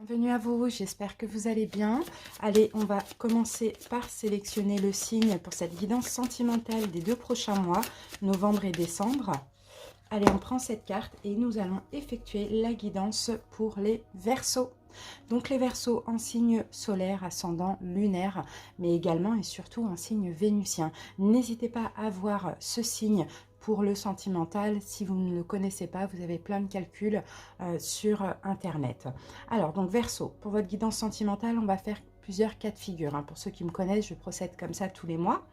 Bienvenue à vous, j'espère que vous allez bien. Allez, on va commencer par sélectionner le signe pour cette guidance sentimentale des 2 prochains mois, novembre et décembre. Allez, on prend cette carte et nous allons effectuer la guidance pour les Verseaux. Donc les Verseaux en signe solaire, ascendant, lunaire, mais également et surtout en signe vénusien. N'hésitez pas à voir ce signe pour le sentimental. Si vous ne le connaissez pas, vous avez plein de calculs sur Internet. Alors, donc Verseau, pour votre guidance sentimentale, on va faire plusieurs cas de figure. Pour ceux qui me connaissent, je procède comme ça tous les mois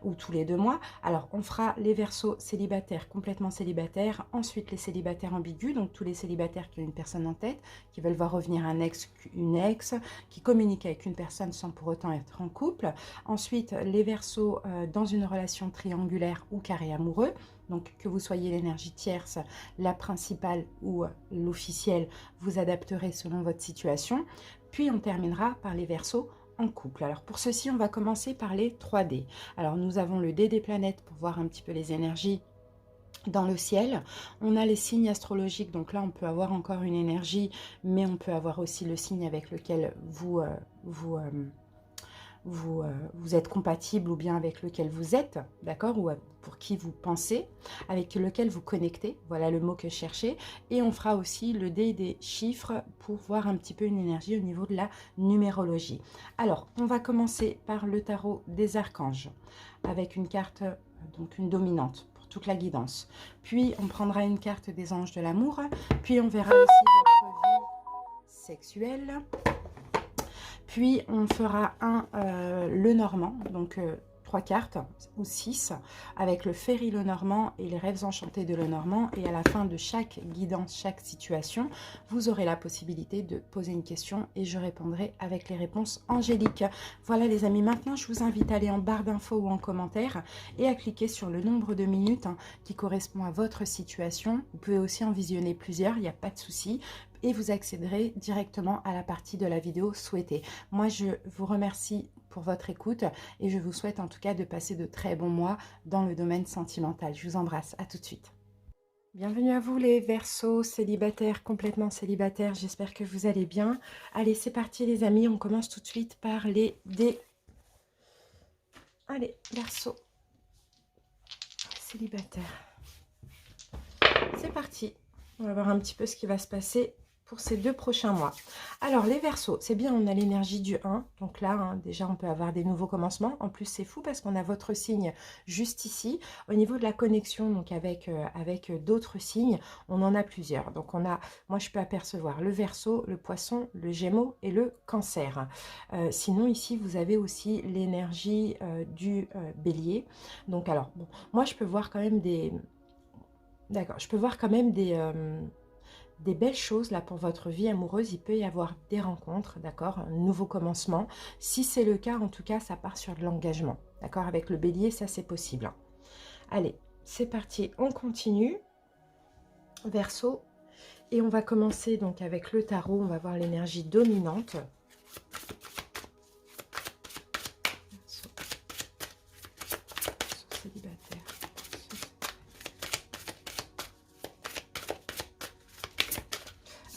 ou tous les 2 mois. Alors, on fera les Verseaux célibataires, complètement célibataires. Ensuite, les célibataires ambigus, donc tous les célibataires qui ont une personne en tête, qui veulent voir revenir un ex, une ex, qui communiquent avec une personne sans pour autant être en couple. Ensuite, les Verseaux dans une relation triangulaire ou carré amoureux. Donc, que vous soyez l'énergie tierce, la principale ou l'officielle, vous adapterez selon votre situation. Puis, on terminera par les Verseaux en couple. Alors pour ceci, on va commencer par les 3D. Alors nous avons le dé des planètes pour voir un petit peu les énergies dans le ciel. On a les signes astrologiques, donc là on peut avoir encore une énergie, mais on peut avoir aussi le signe avec lequel vous êtes compatible ou bien avec lequel vous êtes, d'accord, ou pour qui vous pensez, avec lequel vous connectez, voilà le mot que je cherchais. Et on fera aussi le dé des chiffres pour voir un petit peu une énergie au niveau de la numérologie. Alors, on va commencer par le tarot des archanges, avec une carte, donc une dominante, pour toute la guidance. Puis, on prendra une carte des anges de l'amour, puis on verra aussi votre vie sexuelle. Puis on fera le Normand, donc 3 cartes ou 6, avec le Féry le Normand et les rêves enchantés de le Normand. Et à la fin de chaque guidance, chaque situation, vous aurez la possibilité de poser une question et je répondrai avec les réponses angéliques. Voilà les amis, maintenant je vous invite à aller en barre d'infos ou en commentaire et à cliquer sur le nombre de minutes qui correspond à votre situation. Vous pouvez aussi en visionner plusieurs, il n'y a pas de souci. Et vous accéderez directement à la partie de la vidéo souhaitée. Moi, je vous remercie pour votre écoute et je vous souhaite en tout cas de passer de très bons mois dans le domaine sentimental. Je vous embrasse, à tout de suite. Bienvenue à vous les Verseaux célibataires, complètement célibataires, j'espère que vous allez bien. Allez, c'est parti les amis, on commence tout de suite par les dés. Allez, Verseaux célibataires. C'est parti, on va voir un petit peu ce qui va se passer pour ces 2 prochains mois. Alors les Verseaux, c'est bien, on a l'énergie du 1, donc là déjà on peut avoir des nouveaux commencements. En plus c'est fou parce qu'on a votre signe juste ici. Au niveau de la connexion, donc avec d'autres signes, on en a plusieurs. Donc on a, moi je peux apercevoir le Verseau, le Poisson, le Gémeaux et le Cancer. Sinon ici vous avez aussi l'énergie du Bélier. Donc alors, bon, moi je peux voir quand même des... D'accord, je peux voir quand même des belles choses là pour votre vie amoureuse. Il peut y avoir des rencontres, d'accord, un nouveau commencement. Si c'est le cas, en tout cas, ça part sur de l'engagement, d'accord. Avec le Bélier, ça c'est possible. Allez, c'est parti, on continue. Verseau, et on va commencer donc avec le tarot. On va voir l'énergie dominante. Verseau. Célibataire.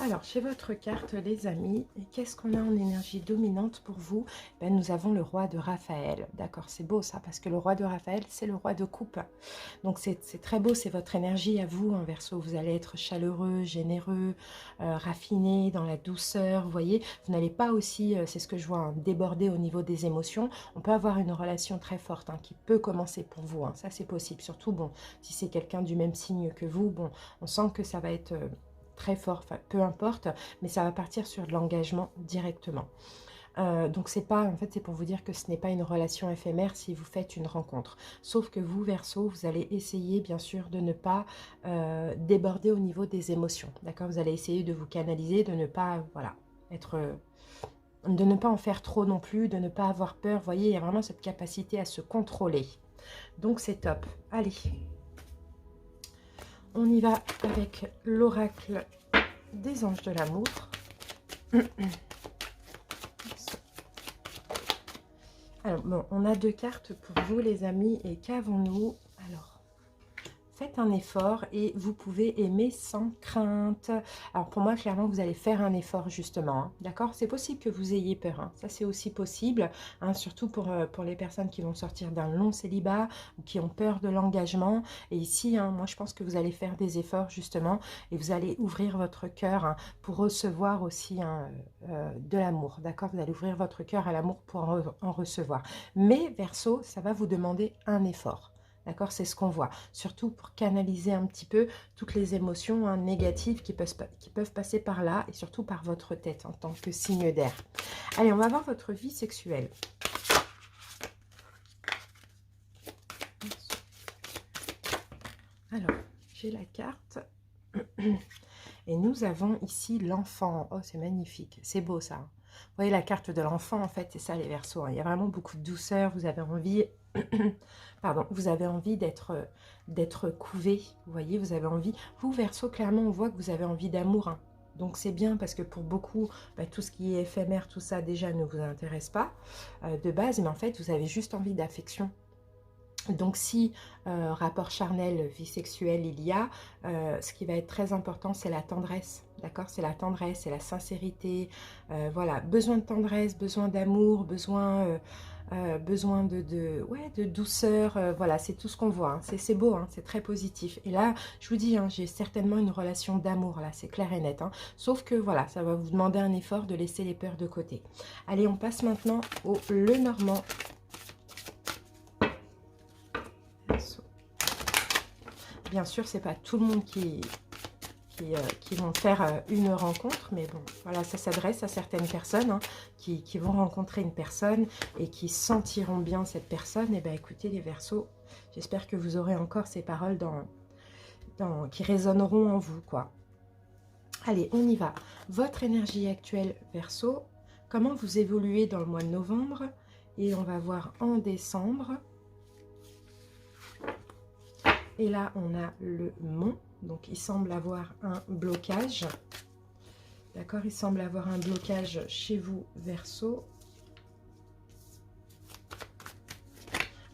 Alors, chez votre carte, les amis, qu'est-ce qu'on a en énergie dominante pour vous? Ben, nous avons le roi de Raphaël. D'accord, c'est beau ça, parce que le roi de Raphaël, c'est le roi de coupe. Donc, c'est très beau, c'est votre énergie à vous, en Verseau. Vous allez être chaleureux, généreux, raffiné, dans la douceur, vous voyez. Vous n'allez pas aussi, c'est ce que je vois, déborder au niveau des émotions. On peut avoir une relation très forte qui peut commencer pour vous. Ça, c'est possible. Surtout, bon, si c'est quelqu'un du même signe que vous, bon, on sent que ça va être... très fort, enfin, peu importe, mais ça va partir sur de l'engagement directement. Donc c'est pas, en fait, c'est pour vous dire que ce n'est pas une relation éphémère si vous faites une rencontre. Sauf que vous, Verseau, vous allez essayer, bien sûr, de ne pas déborder au niveau des émotions. D'accord? Vous allez essayer de vous canaliser, de ne pas, voilà, de ne pas en faire trop non plus, de ne pas avoir peur. Vous voyez, il y a vraiment cette capacité à se contrôler. Donc c'est top. Allez. On y va avec l'oracle des anges de l'amour. Alors, bon, on a 2 cartes pour vous, les amis. Et qu'avons-nous? Alors, faites un effort et vous pouvez aimer sans crainte. Alors pour moi, clairement, vous allez faire un effort justement, hein, d'accord? C'est possible que vous ayez peur, hein, ça c'est aussi possible, hein, surtout pour les personnes qui vont sortir d'un long célibat ou qui ont peur de l'engagement. Et ici, hein, moi je pense que vous allez faire des efforts justement et vous allez ouvrir votre cœur, hein, pour recevoir aussi, hein, de l'amour, d'accord? Vous allez ouvrir votre cœur à l'amour pour en recevoir. Mais Verseau, ça va vous demander un effort. D'accord, c'est ce qu'on voit. Surtout pour canaliser un petit peu toutes les émotions, hein, négatives qui peuvent passer par là et surtout par votre tête en tant que signe d'air. Allez, on va voir votre vie sexuelle. Alors, j'ai la carte. Et nous avons ici l'enfant. Oh, c'est magnifique. C'est beau ça. Vous voyez la carte de l'enfant, en fait, c'est ça les Verseaux, hein. Il y a vraiment beaucoup de douceur. Vous avez envie... Pardon, vous avez envie d'être couvé. Vous voyez, vous avez envie... Vous, Verseau, clairement, on voit que vous avez envie d'amour, hein. Donc c'est bien parce que pour beaucoup, bah, tout ce qui est éphémère, tout ça déjà ne vous intéresse pas de base. Mais en fait, vous avez juste envie d'affection. Donc si rapport charnel, vie sexuelle il y a, ce qui va être très important c'est la tendresse, d'accord? C'est la tendresse, c'est la sincérité, voilà, besoin de tendresse, besoin d'amour, besoin ouais, de douceur, voilà, c'est tout ce qu'on voit, hein. C'est beau, hein, c'est très positif. Et là, je vous dis, hein, j'ai certainement une relation d'amour, là, c'est clair et net, hein. Sauf que, voilà, ça va vous demander un effort de laisser les peurs de côté. Allez, on passe maintenant au Lenormand. Bien sûr, c'est pas tout le monde qui vont faire une rencontre, mais bon, voilà, ça s'adresse à certaines personnes, hein, qui vont rencontrer une personne et qui sentiront bien cette personne. Et bien, écoutez, les Verseaux, j'espère que vous aurez encore ces paroles qui résonneront en vous, quoi. Allez, on y va. Votre énergie actuelle, Verseau, comment vous évoluez dans le mois de novembre, et on va voir en décembre. Et là, on a le mont. Donc, il semble avoir un blocage. D'accord? Il semble avoir un blocage chez vous, Verseau.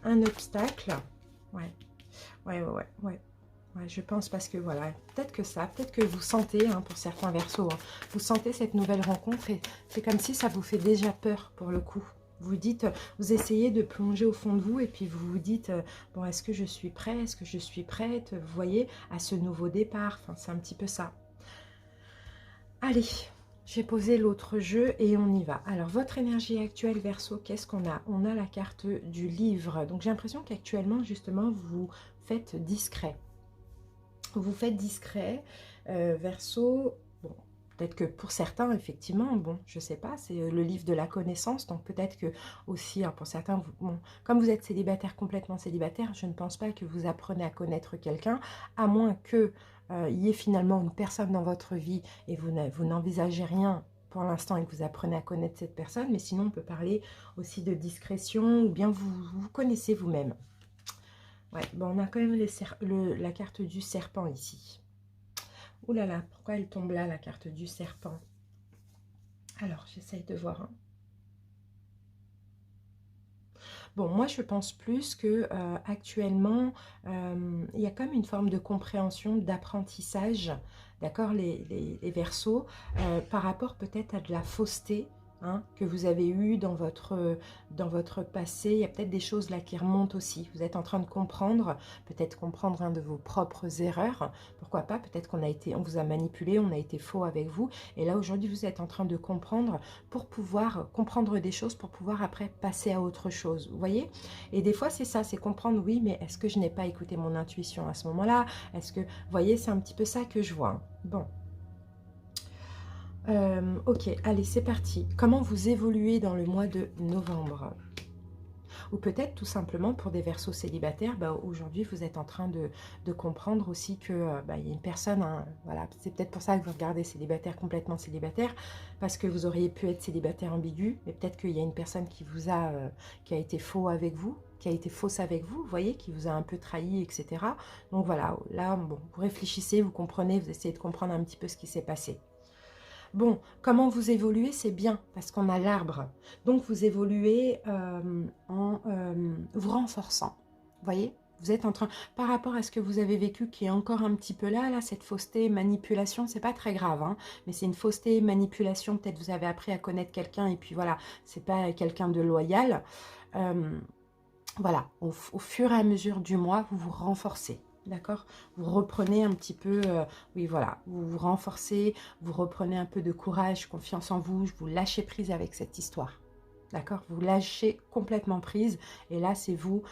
Un obstacle. Ouais. Ouais, je pense parce que, voilà, peut-être que vous sentez, hein, pour certains Verseaux, hein, vous sentez cette nouvelle rencontre et c'est comme si ça vous fait déjà peur pour le coup. Vous dites, vous essayez de plonger au fond de vous et puis vous vous dites, bon, est-ce que je suis prêt? Est-ce que je suis prête? Vous voyez, à ce nouveau départ. Enfin, c'est un petit peu ça. Allez, j'ai posé l'autre jeu et on y va. Alors, votre énergie actuelle, Verseau, qu'est-ce qu'on a? On a la carte du livre. Donc, j'ai l'impression qu'actuellement, justement, vous faites discret. Vous faites discret, Verseau. Bon, peut-être que pour certains, effectivement, bon, je sais pas, c'est le livre de la connaissance, donc peut-être que aussi, hein, pour certains, bon, comme vous êtes célibataire, complètement célibataire, je ne pense pas que vous apprenez à connaître quelqu'un, à moins que il y ait finalement une personne dans votre vie et vous n'envisagez rien pour l'instant et que vous apprenez à connaître cette personne, mais sinon on peut parler aussi de discrétion, ou bien vous connaissez vous-même. Ouais, bon, on a quand même la carte du serpent ici. Ouh là là, pourquoi elle tombe là, la carte du serpent? Alors, j'essaye de voir, hein. Bon, moi, je pense plus que actuellement, il y a comme une forme de compréhension, d'apprentissage, d'accord, les Verseaux, par rapport peut-être à de la fausseté, hein, que vous avez eu dans votre passé. Il y a peut-être des choses là qui remontent aussi. Vous êtes en train de comprendre, peut-être comprendre un de vos propres erreurs. Pourquoi pas, peut-être on vous a manipulé, on a été faux avec vous. Et là, aujourd'hui, vous êtes en train de comprendre pour pouvoir comprendre des choses, pour pouvoir après passer à autre chose. Vous voyez? Et des fois, c'est ça, c'est comprendre, oui, mais est-ce que je n'ai pas écouté mon intuition à ce moment-là? Est-ce que, vous voyez, c'est un petit peu ça que je vois, hein. Bon. Ok, allez, c'est parti. Comment vous évoluez dans le mois de novembre? Ou peut-être tout simplement pour des Verseaux célibataires, bah, aujourd'hui vous êtes en train de comprendre aussi que bah, il y a une personne, hein, voilà, c'est peut-être pour ça que vous regardez célibataire, complètement célibataire, parce que vous auriez pu être célibataire ambigu, mais peut-être qu'il y a une personne qui a été faux avec vous, qui a été fausse avec vous, vous voyez, qui vous a un peu trahi, etc. Donc voilà, là, bon, vous réfléchissez, vous comprenez, vous essayez de comprendre un petit peu ce qui s'est passé. Bon, comment vous évoluez, c'est bien, parce qu'on a l'arbre. Donc, vous évoluez en vous renforçant, vous voyez? Vous êtes en train, par rapport à ce que vous avez vécu, qui est encore un petit peu là, cette fausseté, manipulation, c'est pas très grave, hein, mais c'est une fausseté, manipulation, peut-être vous avez appris à connaître quelqu'un et puis voilà, c'est pas quelqu'un de loyal. Voilà, au fur et à mesure du mois, vous vous renforcez. D'accord? Vous reprenez un petit peu, oui voilà, vous vous renforcez, vous reprenez un peu de courage, confiance en vous, vous lâchez prise avec cette histoire. D'accord? Vous lâchez complètement prise et là, c'est vous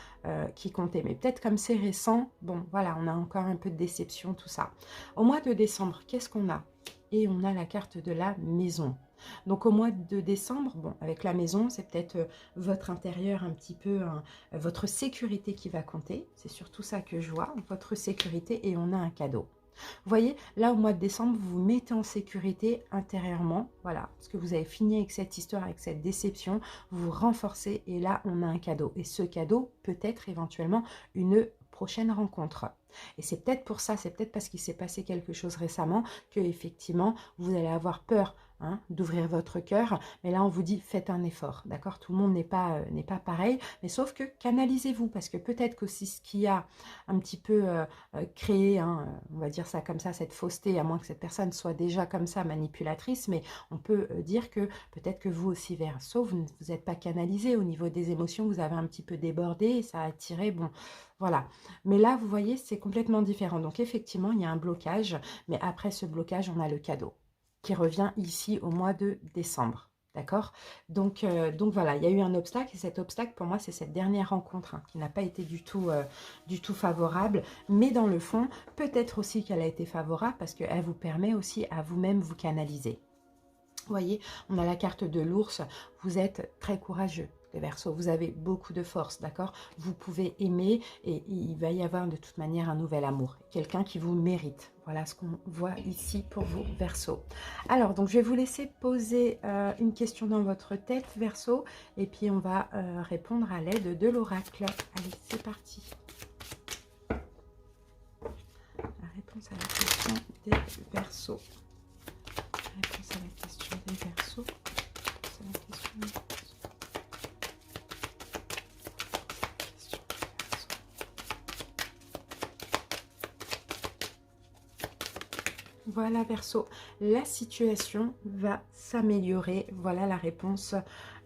qui comptez. Mais peut-être comme c'est récent, bon, voilà, on a encore un peu de déception, tout ça. Au mois de décembre, qu'est-ce qu'on a? Et on a la carte de la maison. Donc au mois de décembre, bon, avec la maison, c'est peut-être votre intérieur un petit peu, hein, votre sécurité qui va compter. C'est surtout ça que je vois, votre sécurité et on a un cadeau. Vous voyez, là au mois de décembre, vous vous mettez en sécurité intérieurement, voilà, parce que vous avez fini avec cette histoire, avec cette déception, vous vous renforcez et là on a un cadeau. Et ce cadeau peut être éventuellement une prochaine rencontre. Et c'est peut-être pour ça, c'est peut-être parce qu'il s'est passé quelque chose récemment que effectivement vous allez avoir peur, hein, d'ouvrir votre cœur. Mais là on vous dit faites un effort, d'accord? Tout le monde n'est pas pareil, mais sauf que canalisez-vous, parce que peut-être qu'aussi ce qui a un petit peu créé, hein, on va dire ça comme ça, cette fausseté, à moins que cette personne soit déjà comme ça manipulatrice, mais on peut dire que peut-être que vous aussi Verseau, vous n'êtes pas canalisé au niveau des émotions, vous avez un petit peu débordé et ça a attiré, bon, voilà. Mais là, vous voyez, c'est complètement différent. Donc effectivement, il y a un blocage, mais après ce blocage, on a le cadeau qui revient ici au mois de décembre. D'accord, donc voilà, il y a eu un obstacle et cet obstacle pour moi c'est cette dernière rencontre, hein, qui n'a pas été du tout favorable, mais dans le fond peut-être aussi qu'elle a été favorable parce qu'elle vous permet aussi à vous-même vous canaliser. Vous voyez, on a la carte de l'ours, vous êtes très courageux. Les Verseaux, vous avez beaucoup de force, d'accord? Vous pouvez aimer et il va y avoir de toute manière un nouvel amour. Quelqu'un qui vous mérite. Voilà ce qu'on voit ici pour vous, Verseau. Alors, donc je vais vous laisser poser une question dans votre tête, Verseau, et puis on va répondre à l'aide de l'oracle. Allez, c'est parti. La réponse à la question des Verseaux. La réponse à la question des Verseaux. C'est la question des Verseaux. Voilà Verseau, la situation va s'améliorer. Voilà la réponse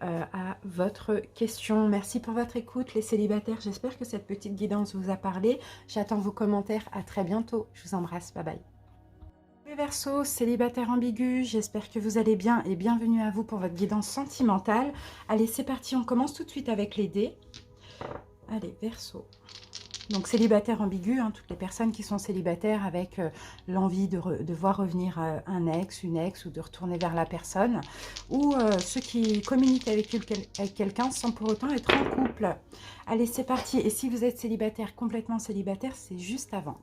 à votre question. Merci pour votre écoute les célibataires. J'espère que cette petite guidance vous a parlé. J'attends vos commentaires. À très bientôt. Je vous embrasse. Bye bye. Les Verseaux, célibataire ambigu, j'espère que vous allez bien et bienvenue à vous pour votre guidance sentimentale. Allez, c'est parti. On commence tout de suite avec les dés. Allez, Verseau. Donc célibataire ambigu, hein, toutes les personnes qui sont célibataires avec l'envie de voir revenir un ex, une ex ou de retourner vers la personne, ou ceux qui communiquent avec quelqu'un sans pour autant être en couple. Allez, c'est parti. Et si vous êtes célibataire, complètement célibataire, c'est juste avant.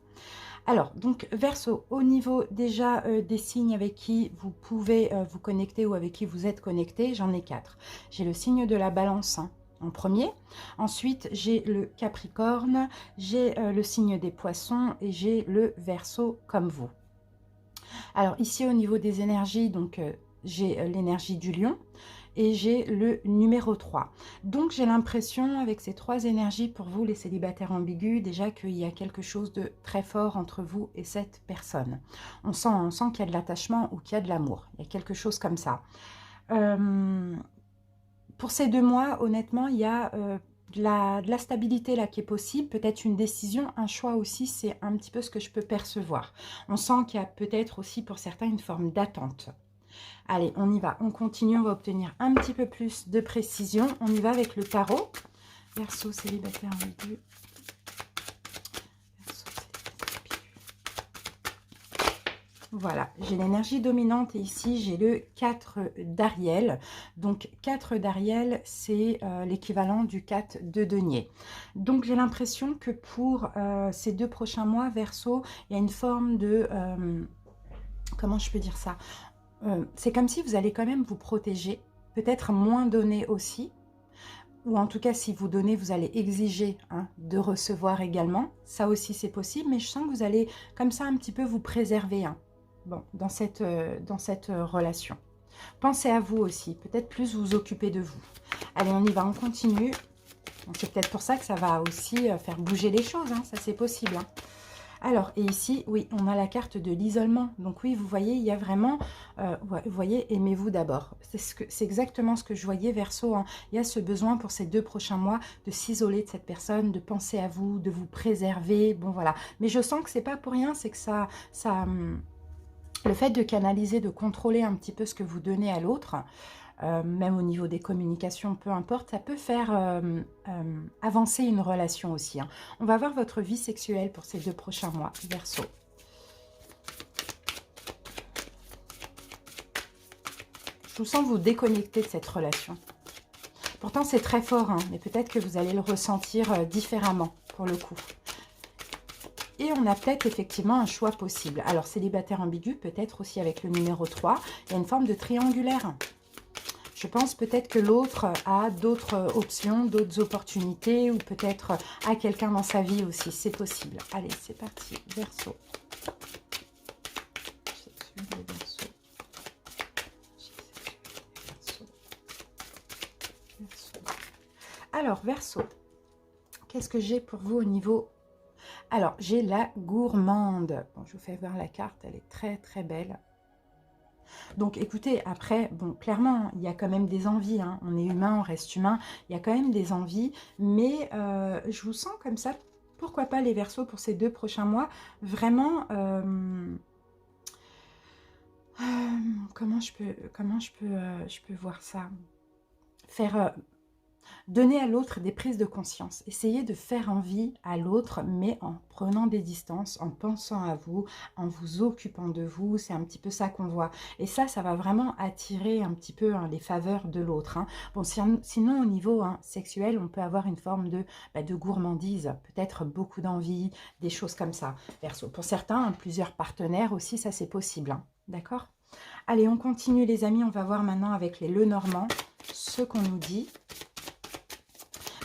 Alors, donc Verseau, au niveau déjà des signes avec qui vous pouvez vous connecter ou avec qui vous êtes connecté, j'en ai 4. J'ai le signe de la balance, hein, en premier. Ensuite, j'ai le Capricorne, j'ai le signe des Poissons et j'ai le Verseau comme vous. Alors ici, au niveau des énergies, donc j'ai l'énergie du Lion et j'ai le numéro 3. Donc j'ai l'impression, avec ces 3 énergies, pour vous, les célibataires ambigus, déjà qu'il y a quelque chose de très fort entre vous et cette personne. On sent qu'il y a de l'attachement ou qu'il y a de l'amour. Il y a quelque chose comme ça. Pour ces 2 mois, honnêtement, il y a de la stabilité là qui est possible, peut-être une décision, un choix aussi, c'est un petit peu ce que je peux percevoir. On sent qu'il y a peut-être aussi pour certains une forme d'attente. Allez, on y va, on continue, on va obtenir un petit peu plus de précision. On y va avec le tarot. Verseau, célibataire ambigu. Voilà, j'ai l'énergie dominante et ici j'ai le 4 d'Ariel. Donc 4 d'Ariel, c'est l'équivalent du 4 de denier. Donc j'ai l'impression que pour ces 2 prochains mois, Verseau, il y a une forme de... comment je peux dire ça? C'est comme si vous allez quand même vous protéger, peut-être moins donner aussi. Ou en tout cas, si vous donnez, vous allez exiger, hein, de recevoir également. Ça aussi, c'est possible, mais je sens que vous allez comme ça un petit peu vous préserver, hein. Bon, dans cette relation. Pensez à vous aussi, peut-être plus vous occuper de vous. Allez, on y va, on continue. Donc, c'est peut-être pour ça que ça va aussi faire bouger les choses, hein, ça c'est possible. Hein. Alors, et ici, oui, on a la carte de l'isolement. Donc oui, vous voyez, il y a vraiment, ouais, vous voyez, aimez-vous d'abord. C'est exactement ce que je voyais, Verseau. Hein. Il y a ce besoin pour ces 2 prochains mois de s'isoler de cette personne, de penser à vous, de vous préserver. Bon, voilà. Mais je sens que c'est pas pour rien, c'est que le fait de canaliser, de contrôler un petit peu ce que vous donnez à l'autre, même au niveau des communications, peu importe, ça peut faire avancer une relation aussi. Hein. On va voir votre vie sexuelle pour ces 2 prochains mois, Verseau. Je vous sens vous déconnecter de cette relation. Pourtant, c'est très fort, hein, mais peut-être que vous allez le ressentir différemment, pour le coup. Et on a peut-être effectivement un choix possible. Alors, célibataire ambigu, peut-être aussi avec le numéro 3, il y a une forme de triangulaire. Je pense peut-être que l'autre a d'autres options, d'autres opportunités, ou peut-être a quelqu'un dans sa vie aussi. C'est possible. Allez, c'est parti. Verseau. Alors, Verseau, qu'est-ce que j'ai pour vous au niveau... Alors, j'ai la gourmande. Bon, je vous fais voir la carte, elle est très très belle. Donc écoutez, après, bon, clairement, il y a quand même des envies, hein. On est humain, on reste humain, il y a quand même des envies, mais je vous sens comme ça, pourquoi pas les Verseaux pour ces 2 prochains mois, vraiment, comment je peux voir ça, faire... Donnez à l'autre des prises de conscience. Essayez de faire envie à l'autre, mais en prenant des distances, en pensant à vous, en vous occupant de vous. C'est un petit peu ça qu'on voit. Et ça va vraiment attirer un petit peu les faveurs de l'autre. Hein. Bon, sinon, au niveau sexuel, on peut avoir une forme de gourmandise, peut-être beaucoup d'envie, des choses comme ça. Verseau. Pour certains, plusieurs partenaires aussi, ça c'est possible. Hein. D'accord ? Allez, on continue les amis. On va voir maintenant avec les Lenormand ce qu'on nous dit.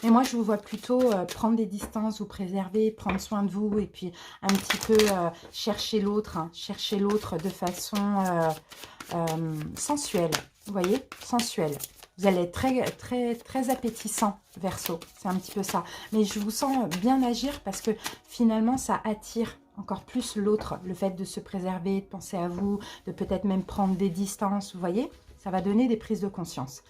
Mais moi, je vous vois plutôt prendre des distances, vous préserver, prendre soin de vous et puis un petit peu chercher l'autre, hein, chercher l'autre de façon sensuelle. Vous voyez, sensuelle. Vous allez être très, très, très appétissant, Verseau. C'est un petit peu ça. Mais je vous sens bien agir parce que finalement, ça attire encore plus l'autre. Le fait de se préserver, de penser à vous, de peut-être même prendre des distances. Vous voyez, ça va donner des prises de conscience.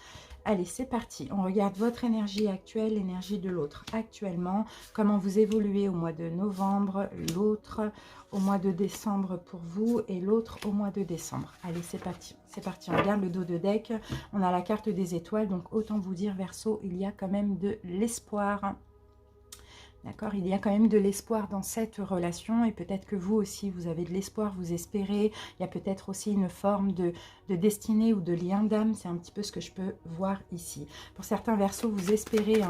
Allez, c'est parti. On regarde votre énergie actuelle, l'énergie de l'autre actuellement. Comment vous évoluez au mois de novembre, l'autre au mois de décembre pour vous et l'autre au mois de décembre. Allez, c'est parti. C'est parti. On regarde le dos de deck. On a la carte des étoiles. Donc, autant vous dire, Verseau, il y a quand même de l'espoir. D'accord, il y a quand même de l'espoir dans cette relation et peut-être que vous aussi, vous avez de l'espoir, vous espérez. Il y a peut-être aussi une forme de destinée ou de lien d'âme. C'est un petit peu ce que je peux voir ici. Pour certains Verseaux, vous espérez,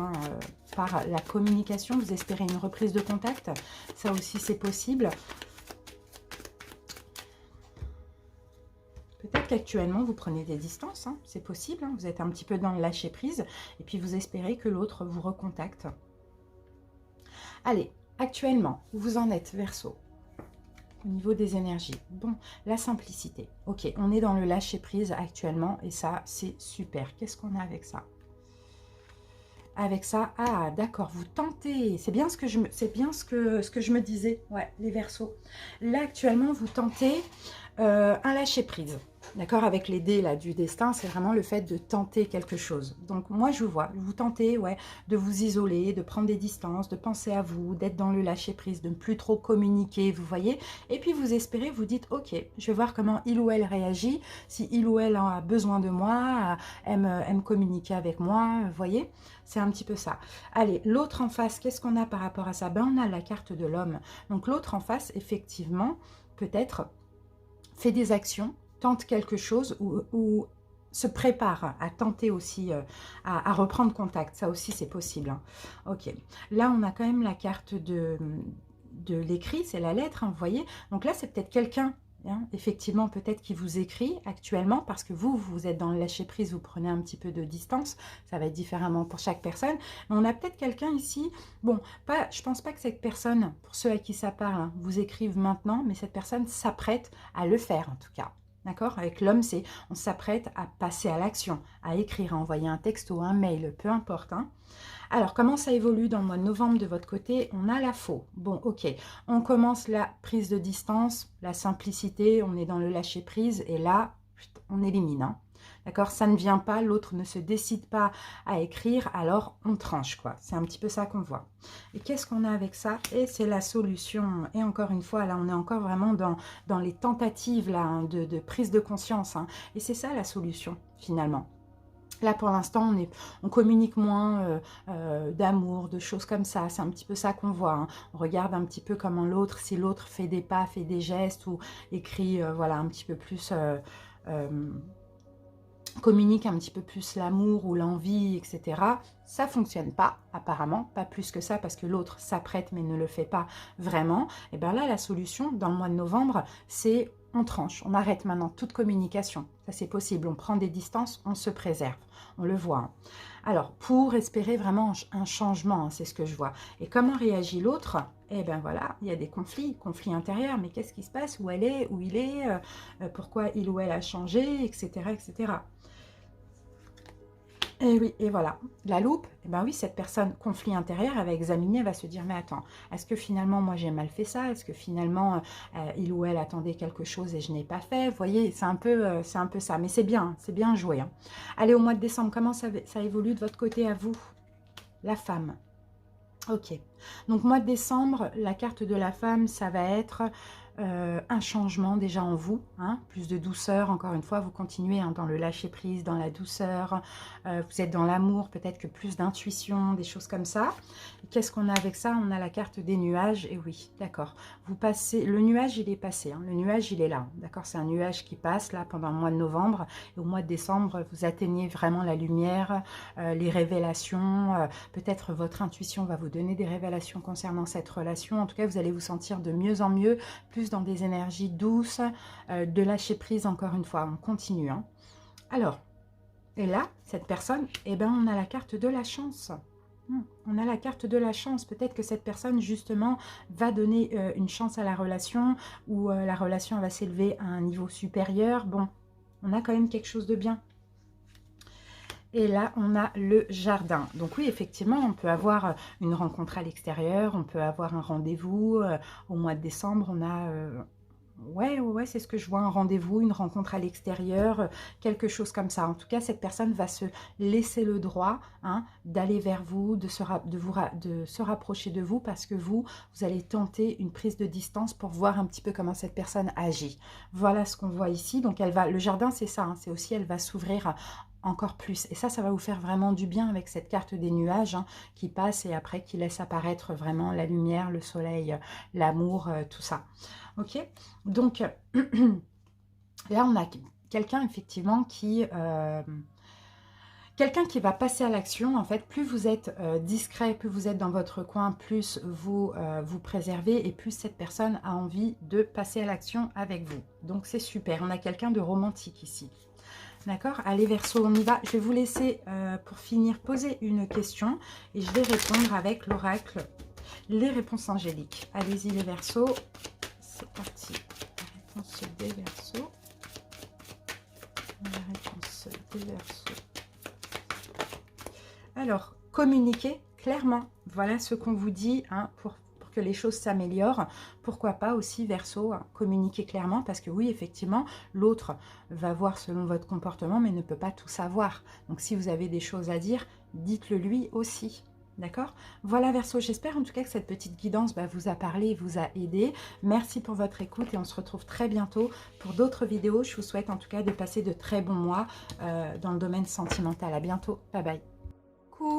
par la communication, vous espérez une reprise de contact. Ça aussi, c'est possible. Peut-être qu'actuellement, vous prenez des distances. Hein, c'est possible. Hein, vous êtes un petit peu dans le lâcher-prise et puis vous espérez que l'autre vous recontacte. Allez, actuellement, où vous en êtes, Verseau, au niveau des énergies? Bon, la simplicité. Ok, on est dans le lâcher-prise actuellement et ça, c'est super. Qu'est-ce qu'on a avec ça? Avec ça, ah, d'accord, vous tentez. C'est bien ce que je me disais, ouais, les Verseaux. Là, actuellement, vous tentez un lâcher-prise. D'accord, avec les dés là, du destin, c'est vraiment le fait de tenter quelque chose. Donc moi je vous vois, vous tentez de vous isoler, de prendre des distances, de penser à vous, d'être dans le lâcher-prise, de ne plus trop communiquer, vous voyez. Et puis vous espérez, vous dites, ok, je vais voir comment il ou elle réagit, si il ou elle a besoin de moi, aime communiquer avec moi, vous voyez. C'est un petit peu ça. Allez, l'autre en face, qu'est-ce qu'on a par rapport à ça? Ben, on a la carte de l'homme. Donc l'autre en face, effectivement, peut-être fait des actions, tente quelque chose ou se prépare à tenter aussi, à reprendre contact. Ça aussi, c'est possible. Hein. Ok. Là, on a quand même la carte de l'écrit, c'est la lettre, hein, vous voyez. Donc là, c'est peut-être quelqu'un, hein, effectivement, peut-être qui vous écrit actuellement parce que vous êtes dans le lâcher-prise, vous prenez un petit peu de distance. Ça va être différemment pour chaque personne. Mais on a peut-être quelqu'un ici, bon, je pense pas que cette personne, pour ceux à qui ça parle, hein, vous écrive maintenant, mais cette personne s'apprête à le faire en tout cas. D'accord? Avec l'homme, c'est on s'apprête à passer à l'action, à écrire, à envoyer un texto, un mail, peu importe. Hein. Alors, comment ça évolue dans le mois de novembre de votre côté? On a la faux. Bon, ok. On commence la prise de distance, la simplicité, on est dans le lâcher-prise et là, on élimine. Hein. D'accord? Ça ne vient pas, l'autre ne se décide pas à écrire, alors on tranche, quoi. C'est un petit peu ça qu'on voit. Et qu'est-ce qu'on a avec ça? Et c'est la solution. Et encore une fois, là, on est encore vraiment dans les tentatives là, hein, de prise de conscience. Hein. Et c'est ça la solution, finalement. Là, pour l'instant, on communique moins d'amour, de choses comme ça. C'est un petit peu ça qu'on voit. Hein. On regarde un petit peu comment l'autre, si l'autre fait des pas, fait des gestes ou écrit, voilà, un petit peu plus... communique un petit peu plus l'amour ou l'envie, etc. Ça fonctionne pas, apparemment, pas plus que ça, parce que l'autre s'apprête mais ne le fait pas vraiment. Et bien là, la solution, dans le mois de novembre, c'est on tranche, on arrête maintenant toute communication. Ça, c'est possible, on prend des distances, on se préserve, on le voit. Hein. Alors, pour espérer vraiment un changement, hein, c'est ce que je vois. Et comment réagit l'autre? Eh bien voilà, il y a des conflits intérieurs. Mais qu'est-ce qui se passe? Où elle est? Où il est? Pourquoi il ou elle a changé? Etc. etc. Et oui, et voilà. La loupe, eh ben oui, cette personne, conflit intérieur, elle va examiner, elle va se dire, mais attends, est-ce que finalement, moi, j'ai mal fait ça? Est-ce que finalement, il ou elle attendait quelque chose et je n'ai pas fait? Vous voyez, c'est un peu ça. Mais c'est bien joué. Hein. Allez, au mois de décembre, comment ça évolue de votre côté à vous? La femme. Ok. Donc, mois de décembre, la carte de la femme, ça va être... un changement déjà en vous, hein, plus de douceur, encore une fois, vous continuez hein, dans le lâcher-prise, dans la douceur, vous êtes dans l'amour, peut-être que plus d'intuition, des choses comme ça. Qu'est-ce qu'on a avec ça? On a la carte des nuages, et oui, d'accord, vous passez, le nuage il est passé, hein, le nuage il est là, d'accord, c'est un nuage qui passe là pendant le mois de novembre, et au mois de décembre, vous atteignez vraiment la lumière, les révélations, peut-être votre intuition va vous donner des révélations concernant cette relation, en tout cas vous allez vous sentir de mieux en mieux, plus dans des énergies douces, de lâcher prise encore une fois, on continue. Hein. Alors, et là, cette personne, eh ben, on a la carte de la chance. On a la carte de la chance. Peut-être que cette personne, justement, va donner une chance à la relation ou la relation va s'élever à un niveau supérieur. Bon, on a quand même quelque chose de bien. Et là, on a le jardin. Donc oui, effectivement, on peut avoir une rencontre à l'extérieur, on peut avoir un rendez-vous. Au mois de décembre, on a... Ouais, c'est ce que je vois, un rendez-vous, une rencontre à l'extérieur, quelque chose comme ça. En tout cas, cette personne va se laisser le droit hein, d'aller vers vous, de se rapprocher de vous parce que vous allez tenter une prise de distance pour voir un petit peu comment cette personne agit. Voilà ce qu'on voit ici. Donc, le jardin, c'est ça. Hein, c'est aussi, elle va s'ouvrir encore plus. Et ça va vous faire vraiment du bien avec cette carte des nuages hein, qui passe et après qui laisse apparaître vraiment la lumière, le soleil, l'amour, tout ça. Ok, donc là on a quelqu'un effectivement qui va passer à l'action. En fait, plus vous êtes discret, plus vous êtes dans votre coin, plus vous vous préservez et plus cette personne a envie de passer à l'action avec vous. Donc c'est super, on a quelqu'un de romantique ici. D'accord? Allez Verseau, on y va. Je vais vous laisser pour finir poser une question et je vais répondre avec l'oracle, les réponses angéliques. Allez-y les Verseaux. C'est parti. La réponse des Verseaux. La réponse des Verseaux. Alors, communiquez clairement. Voilà ce qu'on vous dit hein, pour que les choses s'améliorent. Pourquoi pas aussi, Verseau, hein, communiquer clairement parce que oui, effectivement, l'autre va voir selon votre comportement mais ne peut pas tout savoir. Donc, si vous avez des choses à dire, dites-le lui aussi. D'accord? Voilà Verseau, j'espère en tout cas que cette petite guidance vous a parlé, vous a aidé. Merci pour votre écoute et on se retrouve très bientôt pour d'autres vidéos. Je vous souhaite en tout cas de passer de très bons mois dans le domaine sentimental. À bientôt, bye bye.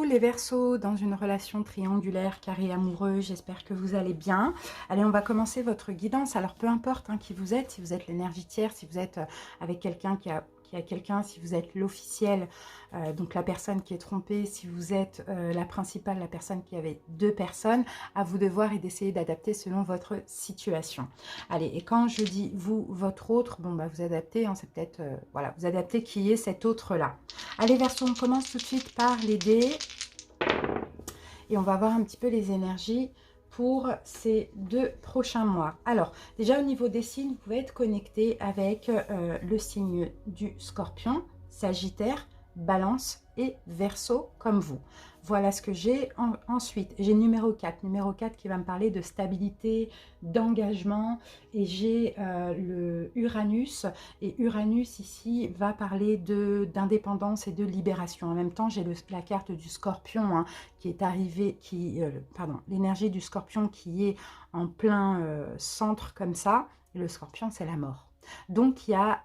Les Verseaux, dans une relation triangulaire, carré amoureux, j'espère que vous allez bien. Allez, on va commencer votre guidance. Alors, peu importe hein, qui vous êtes, si vous êtes l'énergie tierce, si vous êtes avec quelqu'un qui a quelqu'un, si vous êtes l'officiel, donc la personne qui est trompée, si vous êtes la principale, la personne qui avait deux personnes, à vous de voir et d'essayer d'adapter selon votre situation. Allez, et quand je dis vous, votre autre, bon, vous adaptez, hein, c'est peut-être, voilà, vous adaptez qui est cet autre-là. Allez, Verseau, on commence tout de suite par les dés. Et on va voir un petit peu les énergies pour ces 2 prochains mois. Alors, déjà au niveau des signes, vous pouvez être connecté avec le signe du Scorpion, Sagittaire, Balance et Verseau comme vous. Voilà ce que j'ai. Ensuite, j'ai numéro 4. Numéro 4 qui va me parler de stabilité, d'engagement. Et j'ai le Uranus. Et Uranus ici va parler d'indépendance et de libération. En même temps, j'ai la carte du Scorpion hein, qui est arrivée, pardon, l'énergie du Scorpion qui est en plein centre comme ça. Et le Scorpion, c'est la mort. Donc, il y a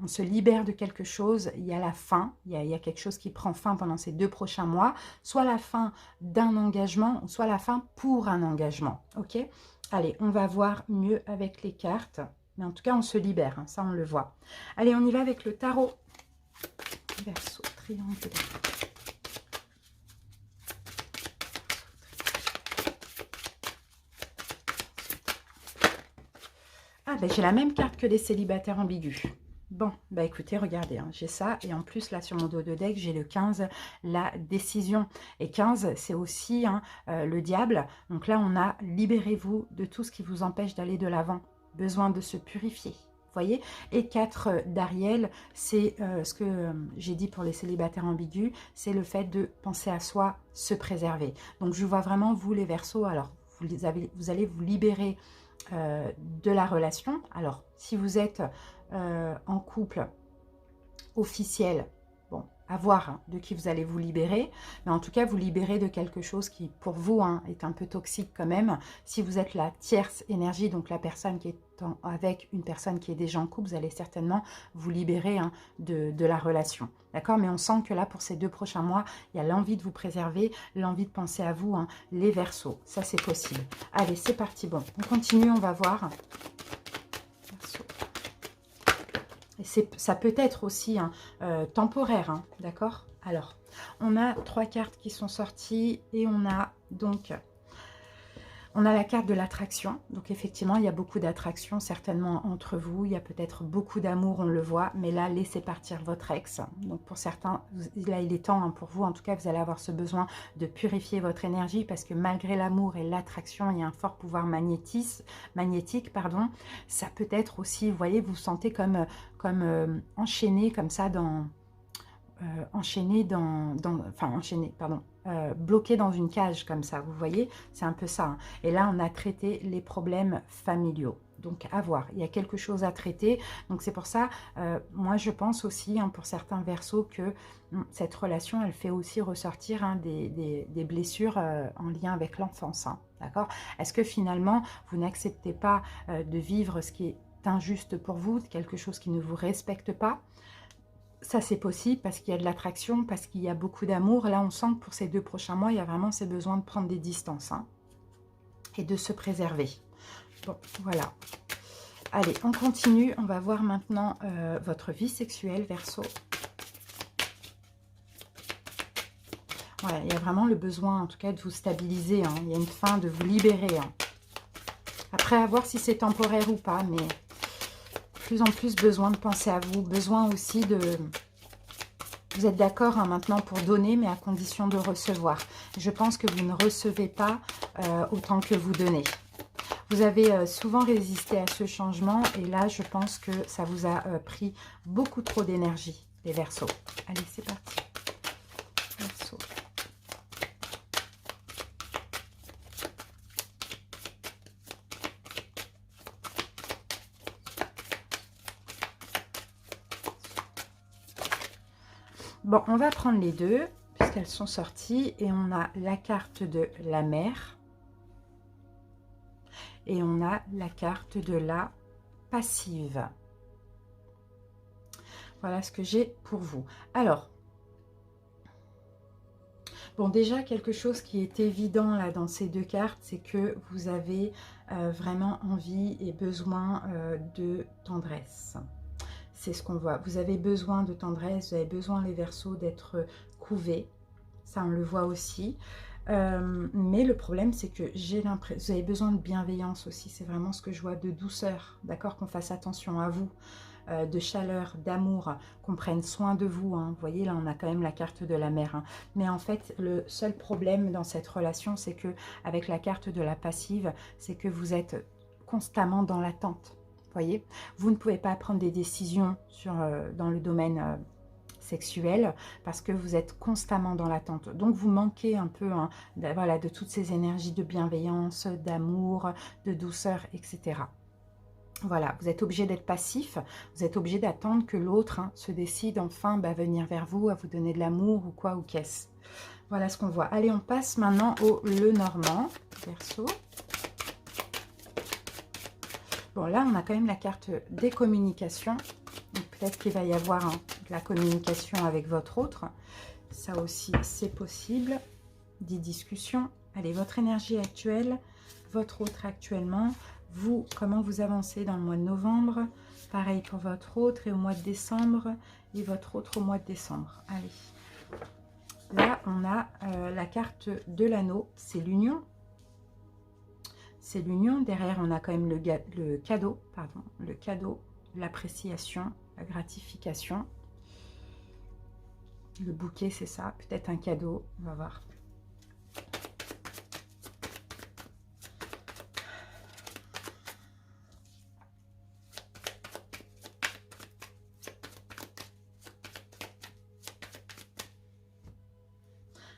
on se libère de quelque chose, il y a la fin, il y a quelque chose qui prend fin pendant ces 2 prochains mois, soit la fin d'un engagement, soit la fin pour un engagement, ok? Allez, on va voir mieux avec les cartes, mais en tout cas, on se libère, hein, ça on le voit. Allez, on y va avec le tarot. Verseau, triangle. Ah, ben j'ai la même carte que les célibataires ambigus. Bon, bah écoutez, regardez, hein, j'ai ça. Et en plus, là, sur mon dos de deck, j'ai le 15, la décision. Et 15, c'est aussi hein, le diable. Donc là, on a libérez-vous de tout ce qui vous empêche d'aller de l'avant. Besoin de se purifier. Voyez. Et 4 d'Ariel, c'est ce que j'ai dit pour les célibataires ambigus, c'est le fait de penser à soi, se préserver. Donc, je vois vraiment, vous les Verseaux, alors, vous allez vous libérer de la relation. Alors, si vous êtes en couple officiel, bon, à voir hein, de qui vous allez vous libérer, mais en tout cas, vous libérez de quelque chose qui, pour vous, hein, est un peu toxique quand même. Si vous êtes la tierce énergie, donc la personne qui est avec une personne qui est déjà en couple, vous allez certainement vous libérer hein, de la relation. D'accord? Mais on sent que là, pour ces 2 prochains mois, il y a l'envie de vous préserver, l'envie de penser à vous, hein, les Verseaux. Ça, c'est possible. Allez, c'est parti. Bon, on continue, on va voir. Verseau. Et ça peut être aussi hein, temporaire, hein, d'accord? Alors, on a 3 cartes qui sont sorties et on a donc... On a la carte de l'attraction, donc effectivement, il y a beaucoup d'attraction certainement entre vous, il y a peut-être beaucoup d'amour, on le voit, mais là, laissez partir votre ex. Donc pour certains, là, il est temps, hein, pour vous, en tout cas, vous allez avoir ce besoin de purifier votre énergie parce que malgré l'amour et l'attraction, il y a un fort pouvoir magnétique, pardon. Ça peut être aussi, vous voyez, vous vous sentez comme enchaîné comme ça bloqué dans une cage comme ça, vous voyez, c'est un peu ça. Hein. Et là, on a traité les problèmes familiaux. Donc, à voir, il y a quelque chose à traiter. Donc, c'est pour ça, moi, je pense aussi, hein, pour certains Verseaux, que cette relation, elle fait aussi ressortir hein, des blessures en lien avec l'enfance. Hein, d'accord? Est-ce que finalement, vous n'acceptez pas de vivre ce qui est injuste pour vous, quelque chose qui ne vous respecte pas? Ça, c'est possible parce qu'il y a de l'attraction, parce qu'il y a beaucoup d'amour. Là, on sent que pour ces 2 prochains mois, il y a vraiment ces besoins de prendre des distances hein, et de se préserver. Bon, voilà. Allez, on continue. On va voir maintenant votre vie sexuelle, Verseau. Voilà, il y a vraiment le besoin, en tout cas, de vous stabiliser. Hein. Il y a une fin, de vous libérer. Hein. Après, à voir si c'est temporaire ou pas, mais... plus en plus besoin de penser à vous, besoin aussi de... Vous êtes d'accord hein, maintenant pour donner, mais à condition de recevoir. Je pense que vous ne recevez pas autant que vous donnez. Vous avez souvent résisté à ce changement et là, je pense que ça vous a pris beaucoup trop d'énergie, les Verseaux. Allez, c'est parti. Verseau. Bon, on va prendre les deux, puisqu'elles sont sorties. Et on a la carte de la mer. Et on a la carte de la passive. Voilà ce que j'ai pour vous. Alors, bon, déjà, quelque chose qui est évident là dans ces 2 cartes, c'est que vous avez vraiment envie et besoin de tendresse. C'est ce qu'on voit. Vous avez besoin de tendresse, vous avez besoin, les Verseaux, d'être couvés. Ça, on le voit aussi. Mais le problème, c'est que j'ai l'impression... Vous avez besoin de bienveillance aussi. C'est vraiment ce que je vois, de douceur. D'accord? Qu'on fasse attention à vous. de chaleur, d'amour, qu'on prenne soin de vous. Hein. Vous voyez, là, on a quand même la carte de la mer. Hein. Mais en fait, le seul problème dans cette relation, c'est que avec la carte de la passive, c'est que vous êtes constamment dans l'attente. Voyez, vous ne pouvez pas prendre des décisions dans le domaine sexuel parce que vous êtes constamment dans l'attente. Donc vous manquez un peu hein, voilà, de toutes ces énergies de bienveillance, d'amour, de douceur, etc. Voilà, vous êtes obligé d'être passif, vous êtes obligé d'attendre que l'autre hein, se décide enfin à venir vers vous, à vous donner de l'amour ou quoi ou qu'est-ce. Voilà ce qu'on voit. Allez, on passe maintenant au Lenormand, Verseau. Bon, là, on a quand même la carte des communications. Peut-être qu'il va y avoir hein, de la communication avec votre autre. Ça aussi, c'est possible. Des discussions. Allez, votre énergie actuelle, votre autre actuellement. Vous, comment vous avancez dans le mois de novembre. Pareil pour votre autre et au mois de décembre. Et votre autre au mois de décembre. Allez. Là, on a la carte de l'anneau. C'est l'union. C'est l'union. Derrière, on a quand même le cadeau, pardon, le cadeau, l'appréciation, la gratification. Le bouquet, c'est ça. Peut-être un cadeau. On va voir.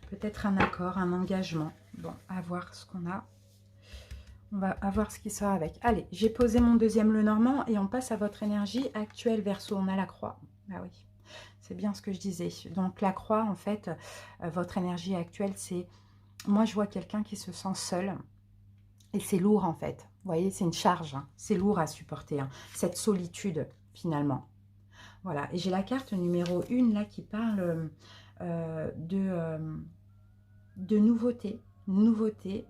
Peut-être un accord, un engagement. Bon, à voir ce qu'on a. On va voir ce qui sort avec. Allez, j'ai posé mon deuxième Lenormand et on passe à votre énergie actuelle, Verseau. On a la croix. Ah oui, c'est bien ce que je disais. Donc la croix, en fait, votre énergie actuelle, c'est... Moi, je vois quelqu'un qui se sent seul. Et c'est lourd, en fait. Vous voyez, c'est une charge. Hein. C'est lourd à supporter. Hein. Cette solitude, finalement. Voilà. Et j'ai la carte numéro 1, là, qui parle de nouveautés. Nouveauté,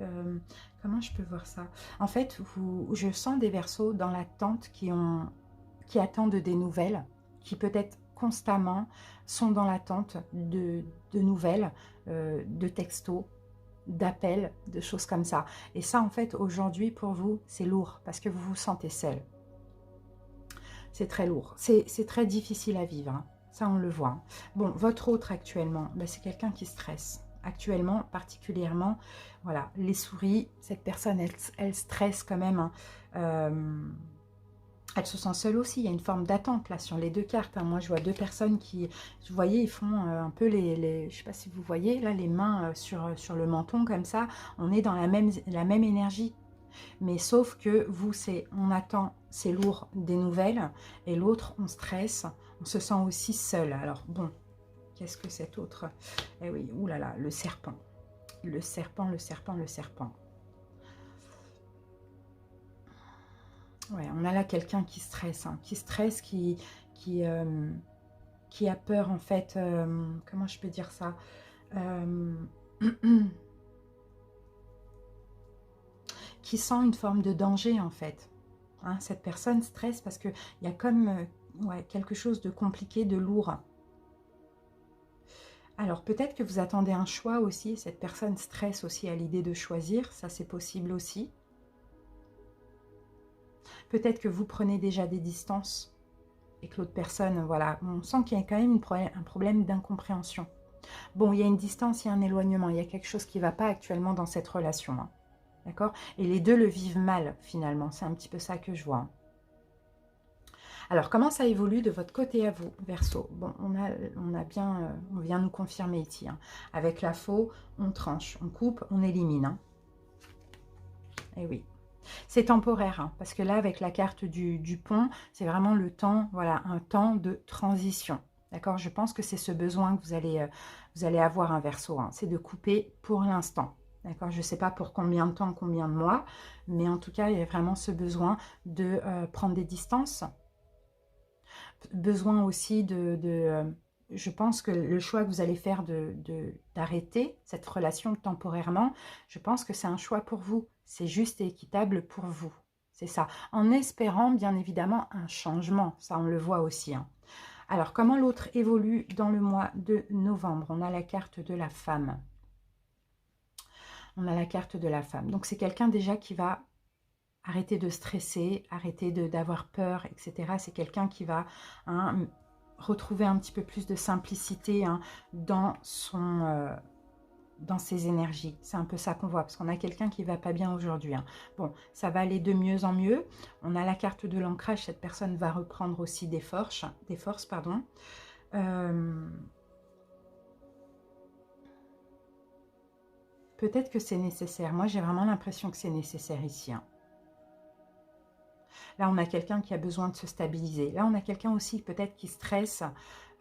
comment je peux voir ça? En fait, je sens des Verseaux dans l'attente qui attendent des nouvelles, qui peut-être constamment sont dans l'attente de nouvelles, de textos, d'appels, de choses comme ça. Et ça, en fait, aujourd'hui, pour vous, c'est lourd, parce que vous vous sentez seul. C'est très lourd. C'est très difficile à vivre, hein. Ça, on le voit. Hein. Bon, votre autre actuellement, ben, c'est quelqu'un qui stresse. Actuellement, particulièrement, voilà, les souris, cette personne, elle stresse quand même. Hein. Elle se sent seule aussi. Il y a une forme d'attente là sur les deux cartes. Hein. Moi, je vois deux personnes qui, vous voyez, ils font un peu je ne sais pas si vous voyez, là, les mains sur le menton comme ça. On est dans la même énergie. Mais sauf que vous, on attend, c'est lourd, des nouvelles. Et l'autre, on stresse, on se sent aussi seul. Alors bon, qu'est-ce que cet autre? Eh oui, oulala, le serpent. Le serpent, le serpent, le serpent. Ouais, on a là quelqu'un qui stresse, hein, qui a peur en fait, comment je peux dire ça, qui sent une forme de danger en fait. Hein, cette personne stresse parce qu'il y a comme ouais, quelque chose de compliqué, de lourd. Alors peut-être que vous attendez un choix aussi, cette personne stresse aussi à l'idée de choisir, ça c'est possible aussi. Peut-être que vous prenez déjà des distances et que l'autre personne, voilà, on sent qu'il y a quand même un problème d'incompréhension. Bon, il y a une distance, il y a un éloignement, il y a quelque chose qui ne va pas actuellement dans cette relation. Hein. D'accord? Et les deux le vivent mal, finalement. C'est un petit peu ça que je vois. Hein. Alors, comment ça évolue de votre côté à vous, Verseau? Bon, on vient nous confirmer ici. Hein. Avec la faux, on tranche, on coupe, on élimine. Hein. Et oui. C'est temporaire, hein, parce que là, avec la carte du pont, c'est vraiment le temps, voilà, un temps de transition. D'accord? Je pense que c'est ce besoin que vous allez avoir un Verseau. Hein, c'est de couper pour l'instant. D'accord? Je ne sais pas pour combien de temps, combien de mois, mais en tout cas, il y a vraiment ce besoin de prendre des distances. Besoin aussi je pense que le choix que vous allez faire d'arrêter cette relation temporairement, je pense que c'est un choix pour vous. C'est juste et équitable pour vous. C'est ça. En espérant, bien évidemment, un changement. Ça, on le voit aussi. Hein. Alors, comment l'autre évolue dans le mois de novembre? On a la carte de la femme. On a la carte de la femme. Donc, c'est quelqu'un déjà qui va arrêtez de stresser, arrêtez d'avoir peur, etc. C'est quelqu'un qui va retrouver un petit peu plus de simplicité dans ses énergies. C'est un peu ça qu'on voit, parce qu'on a quelqu'un qui va pas bien aujourd'hui. Bon, ça va aller de mieux en mieux. On a la carte de l'ancrage, cette personne va reprendre aussi des forces, pardon. Peut-être que c'est nécessaire. Moi, j'ai vraiment l'impression que c'est nécessaire ici. Là, on a quelqu'un qui a besoin de se stabiliser. Là, on a quelqu'un aussi peut-être qui stresse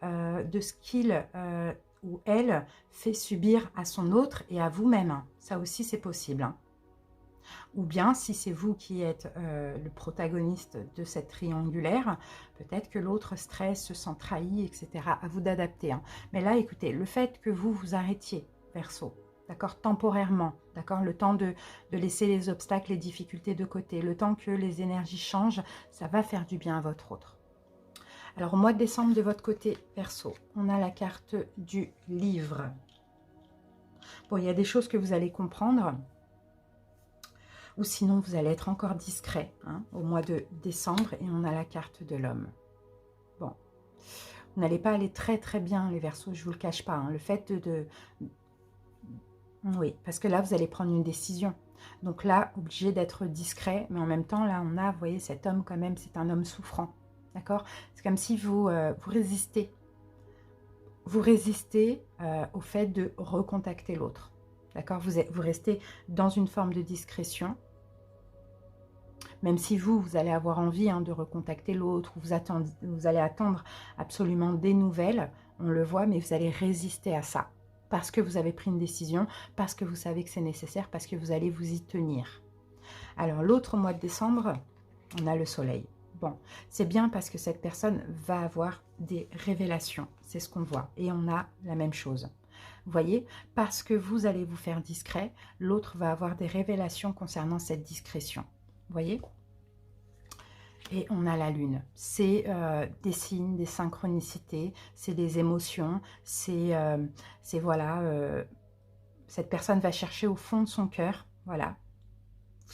de ce qu'il ou elle fait subir à son autre et à vous-même. Ça aussi, c'est possible. Ou bien, si c'est vous qui êtes le protagoniste de cette triangulaire, peut-être que l'autre stresse, se sent trahi, etc. À vous d'adapter. Mais là, écoutez, le fait que vous vous arrêtiez, Verseau, d'accord, temporairement, d'accord, le temps de laisser les obstacles, les difficultés de côté, le temps que les énergies changent, ça va faire du bien à votre autre. Alors, au mois de décembre, de votre côté, Verseau, on a la carte du livre. Bon, il y a des choses que vous allez comprendre, ou sinon vous allez être encore discret au mois de décembre, et on a la carte de l'homme. Bon, vous n'allez pas aller très très bien, les Verseaux, je ne vous le cache pas. Le fait Oui, parce que là, vous allez prendre une décision. Donc là, obligé d'être discret, mais en même temps, là, on a, vous voyez, cet homme quand même, c'est un homme souffrant. D'accord? C'est comme si vous résistez. Vous résistez au fait de recontacter l'autre. D'accord? Vous restez dans une forme de discrétion. Même si vous allez avoir envie de recontacter l'autre, vous allez attendre absolument des nouvelles, on le voit, mais vous allez résister à ça. Parce que vous avez pris une décision, parce que vous savez que c'est nécessaire, parce que vous allez vous y tenir. Alors, l'autre mois de décembre, on a le soleil. Bon, c'est bien parce que cette personne va avoir des révélations. C'est ce qu'on voit. Et on a la même chose. Vous voyez, parce que vous allez vous faire discret, l'autre va avoir des révélations concernant cette discrétion. Vous voyez? Et on a la lune. C'est des signes, des synchronicités, c'est des émotions, c'est voilà, cette personne va chercher au fond de son cœur, voilà.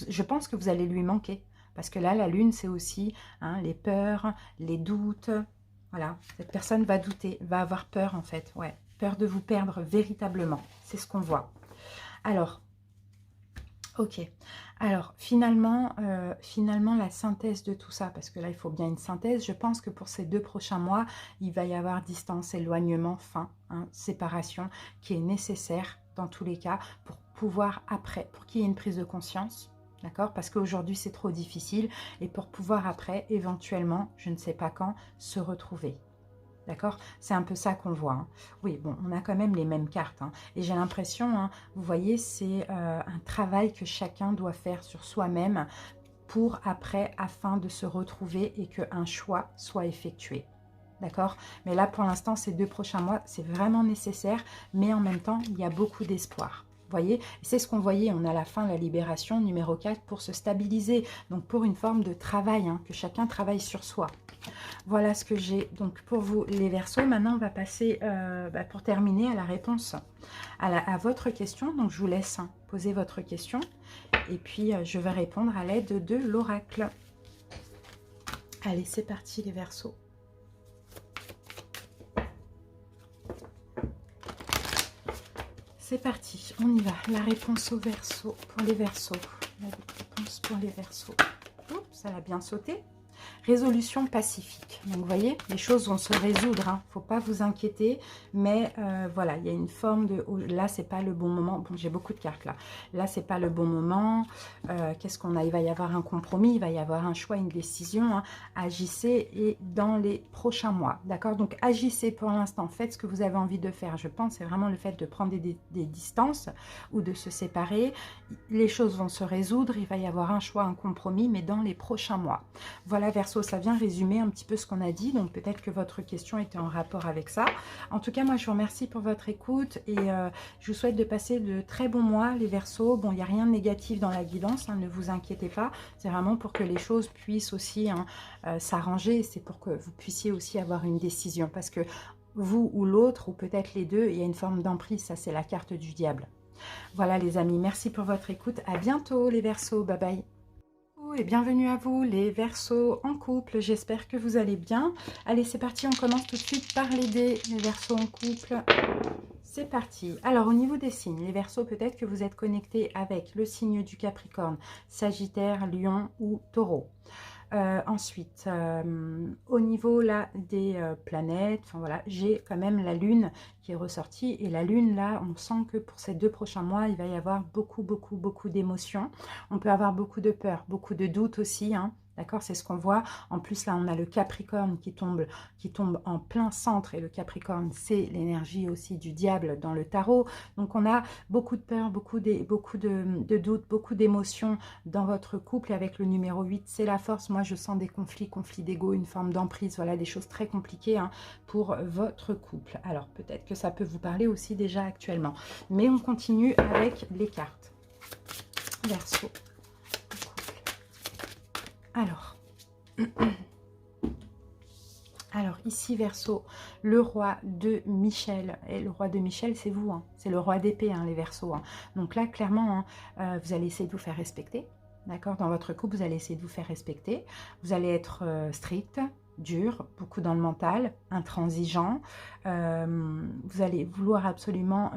Je pense que vous allez lui manquer, parce que là, la lune, c'est aussi les peurs, les doutes, voilà. Cette personne va douter, va avoir peur en fait, ouais, peur de vous perdre véritablement, c'est ce qu'on voit. Alors, ok, alors finalement, la synthèse de tout ça, parce que là il faut bien une synthèse, je pense que pour ces 2 prochains mois, il va y avoir distance, éloignement, fin, séparation, qui est nécessaire dans tous les cas pour pouvoir après, pour qu'il y ait une prise de conscience, d'accord, parce qu'aujourd'hui c'est trop difficile, et pour pouvoir après, éventuellement, je ne sais pas quand, se retrouver. D'accord? C'est un peu ça qu'on voit. Oui, bon, on a quand même les mêmes cartes. Et j'ai l'impression, vous voyez, c'est un travail que chacun doit faire sur soi-même pour après, afin de se retrouver et qu'un choix soit effectué. D'accord? Mais là, pour l'instant, ces 2 prochains mois, c'est vraiment nécessaire. Mais en même temps, il y a beaucoup d'espoir. Vous voyez, c'est ce qu'on voyait, on a la fin, la libération, numéro 4, pour se stabiliser. Donc, pour une forme de travail, que chacun travaille sur soi. Voilà ce que j'ai donc pour vous les Verseaux. Maintenant, on va passer, pour terminer, à la réponse à votre question. Donc, je vous laisse poser votre question. Et puis, je vais répondre à l'aide de l'oracle. Allez, c'est parti les Verseaux. C'est parti, on y va. La réponse au Verseau, pour les Verseaux. La réponse pour les Verseaux. Oups, ça a bien sauté. Résolution pacifique. Donc, vous voyez, les choses vont se résoudre. Il ne faut pas vous inquiéter. Mais voilà, il y a une forme de... Là, c'est pas le bon moment. Bon, j'ai beaucoup de cartes là. Là, c'est pas le bon moment. Qu'est-ce qu'on a? Il va y avoir un compromis. Il va y avoir un choix, une décision. Agissez et dans les prochains mois. D'accord? Donc, agissez pour l'instant. Faites ce que vous avez envie de faire. Je pense c'est vraiment le fait de prendre des distances ou de se séparer. Les choses vont se résoudre. Il va y avoir un choix, un compromis, mais dans les prochains mois. Voilà, Verseau, ça vient résumer un petit peu ce qu'on a dit. Donc, peut-être que votre question était en rapport avec ça. En tout cas, moi, je vous remercie pour votre écoute et je vous souhaite de passer de très bons mois, les Verseaux. Bon, il n'y a rien de négatif dans la guidance, ne vous inquiétez pas. C'est vraiment pour que les choses puissent aussi s'arranger. C'est pour que vous puissiez aussi avoir une décision. Parce que vous ou l'autre, ou peut-être les deux, il y a une forme d'emprise. Ça, c'est la carte du diable. Voilà, les amis. Merci pour votre écoute. À bientôt, les Verseaux. Bye bye. Coucou et bienvenue à vous les Verseaux en couple, j'espère que vous allez bien. Allez c'est parti, on commence tout de suite par les dés, les Verseaux en couple. C'est parti. Alors au niveau des signes, les Verseaux, peut-être que vous êtes connectés avec le signe du Capricorne, Sagittaire, Lion ou Taureau. Ensuite, au niveau là des planètes, enfin voilà, j'ai quand même la Lune qui est ressortie. Et la Lune, là, on sent que pour ces 2 prochains mois, il va y avoir beaucoup d'émotions. On peut avoir beaucoup de peur, beaucoup de doutes aussi, hein. D'accord, c'est ce qu'on voit. En plus, là, on a le Capricorne qui tombe en plein centre. Et le Capricorne, c'est l'énergie aussi du diable dans le tarot. Donc, on a beaucoup de peur, beaucoup de doutes, beaucoup d'émotions dans votre couple. Et avec le numéro 8, c'est la force. Moi, je sens des conflits d'ego, une forme d'emprise. Voilà, des choses très compliquées hein, pour votre couple. Alors, peut-être que ça peut vous parler aussi déjà actuellement. Mais on continue avec les cartes. Verseau. Alors ici Verseau, le roi de Michel, et le roi de Michel c'est vous, hein, c'est le roi d'épée hein, les Verseaux. Hein. Donc là clairement, hein, vous allez essayer de vous faire respecter, d'accord. Dans votre couple, vous allez essayer de vous faire respecter, vous allez être strict, dur, beaucoup dans le mental, intransigeant, vous allez vouloir absolument